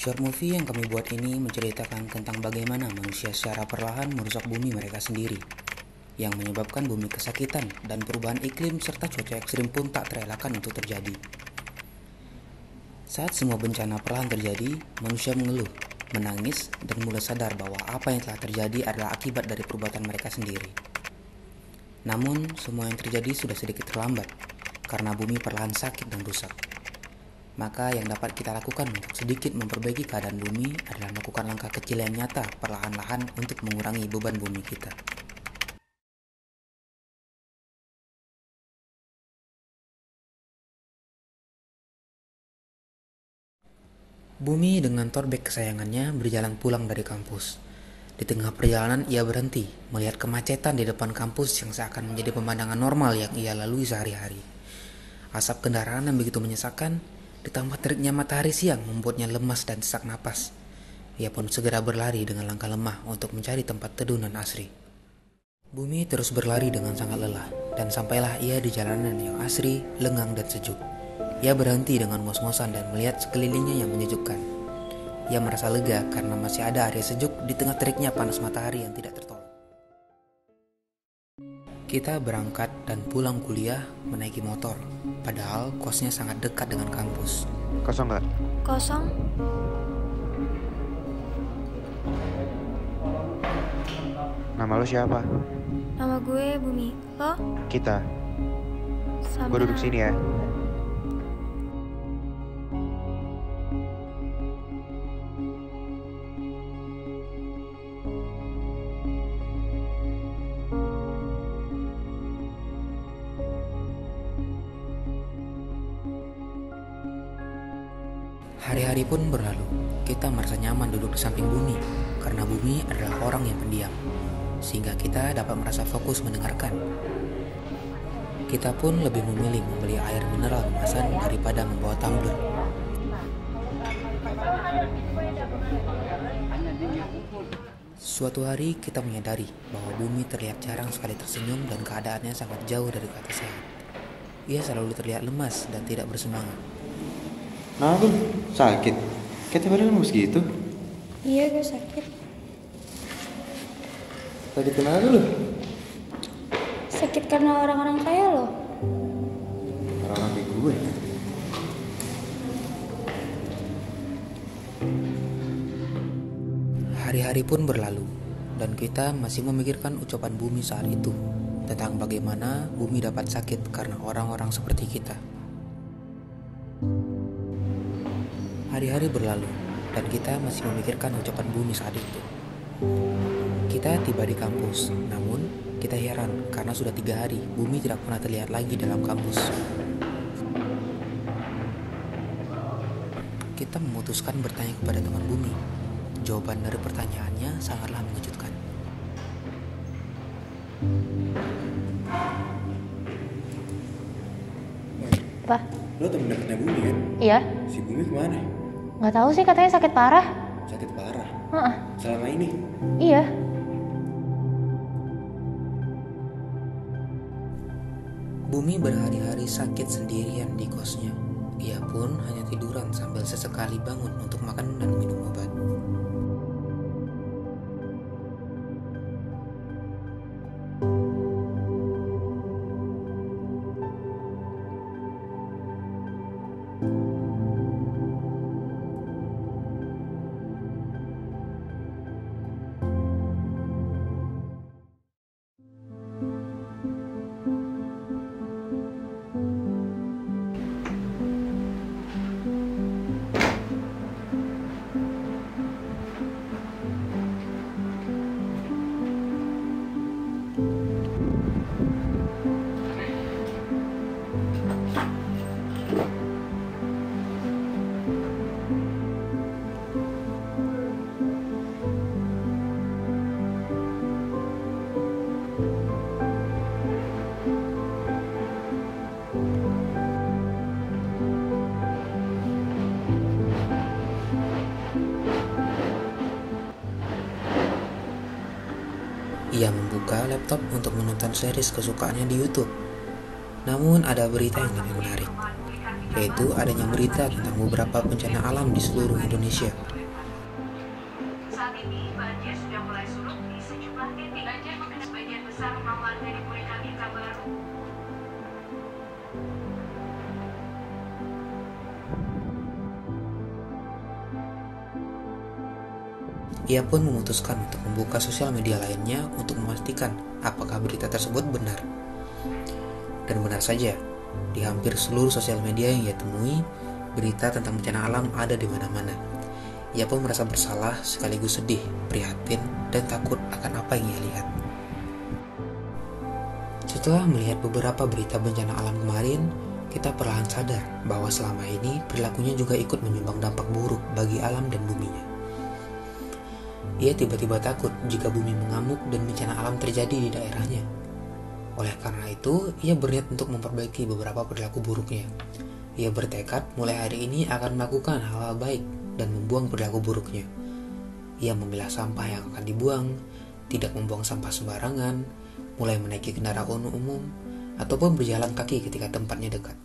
Short movie yang kami buat ini menceritakan tentang bagaimana manusia secara perlahan merusak bumi mereka sendiri, yang menyebabkan bumi kesakitan dan perubahan iklim serta cuaca ekstrim pun tak terelakkan untuk terjadi. Saat semua bencana perlahan terjadi, manusia mengeluh, menangis, dan mulai sadar bahwa apa yang telah terjadi adalah akibat dari perbuatan mereka sendiri. Namun, semua yang terjadi sudah sedikit terlambat, karena bumi perlahan sakit dan rusak. Maka yang dapat kita lakukan untuk sedikit memperbaiki keadaan bumi adalah melakukan langkah kecil yang nyata perlahan-lahan untuk mengurangi beban bumi kita. Bumi dengan tote bag kesayangannya berjalan pulang dari kampus. Di tengah perjalanan ia berhenti, melihat kemacetan di depan kampus yang seakan menjadi pemandangan normal yang ia lalui sehari-hari. Asap kendaraan yang begitu menyesakkan, ditambah teriknya matahari siang membuatnya lemas dan sesak napas. Ia pun segera berlari dengan langkah lemah untuk mencari tempat teduh nan asri. Bumi terus berlari dengan sangat lelah, dan sampailah ia di jalanan yang asri, lengang dan sejuk. Ia berhenti dengan ngos-ngosan dan melihat sekelilingnya yang menyejukkan. Ia merasa lega karena masih ada area sejuk di tengah teriknya panas matahari yang tidak tertolong. Kita berangkat dan pulang kuliah menaiki motor, padahal kosnya sangat dekat dengan kampus. Kosong nggak? Kosong. Nama lo siapa? Nama gue Bumi. Lo? Kita. Sama. Gue duduk sini ya. Hari-hari pun berlalu, kita merasa nyaman duduk di samping bumi, karena bumi adalah orang yang pendiam, sehingga kita dapat merasa fokus mendengarkan. Kita pun lebih memilih membeli air mineral kemasan daripada membawa tumbler. Suatu hari kita menyadari bahwa bumi terlihat jarang sekali tersenyum dan keadaannya sangat jauh dari kata sehat. Ia selalu terlihat lemas dan tidak bersemangat. Nah, lu sakit? Kayak tiba-tiba lemes gitu. Iya, gue sakit. Sakit kenapa lu? Sakit karena orang-orang kaya lo. Orang-orang kayak gue. Hari-hari pun berlalu, dan kita masih memikirkan ucapan bumi saat itu, tentang bagaimana bumi dapat sakit karena orang-orang seperti kita. Hari-hari berlalu, dan kita masih memikirkan ucapan bumi saat itu. Kita tiba di kampus, namun kita heran karena sudah 3 hari bumi tidak pernah terlihat lagi dalam kampus. Kita memutuskan bertanya kepada teman bumi. Jawaban dari pertanyaannya sangatlah mengejutkan. Apa? Lo temen dekatnya Bumi kan? Iya, Si Bumi kemana? nggak tahu sih katanya sakit parah. Sakit parah. Heeh, Selama ini? iya. Bumi berhari-hari sakit sendirian di kosnya. Ia pun hanya tiduran sambil sesekali bangun untuk makan dan minum obat. Ia membuka laptop untuk menonton series kesukaannya di YouTube. Namun ada berita yang lebih menarik. yaitu adanya berita tentang beberapa bencana alam di seluruh Indonesia. Saat ini banjir sudah mulai surut di sejumlah titik. Banjir mengenai sebagian besar rumah warga di Purwakarta baru. Ia pun memutuskan untuk membuka sosial media lainnya untuk memastikan apakah berita tersebut benar. Dan benar saja, di hampir seluruh sosial media yang ia temui, berita tentang bencana alam ada di mana-mana. Ia pun merasa bersalah sekaligus sedih, prihatin, dan takut akan apa yang ia lihat. Setelah melihat beberapa berita bencana alam kemarin, kita perlahan sadar bahwa selama ini perilakunya juga ikut menyumbang dampak buruk bagi alam dan buminya. Ia tiba-tiba takut jika bumi mengamuk dan bencana alam terjadi di daerahnya. Oleh karena itu, ia berniat untuk memperbaiki beberapa perilaku buruknya. Ia bertekad mulai hari ini akan melakukan hal-hal baik dan membuang perilaku buruknya. Ia memilah sampah yang akan dibuang, tidak membuang sampah sembarangan, mulai menaiki kendaraan umum, ataupun berjalan kaki ketika tempatnya dekat.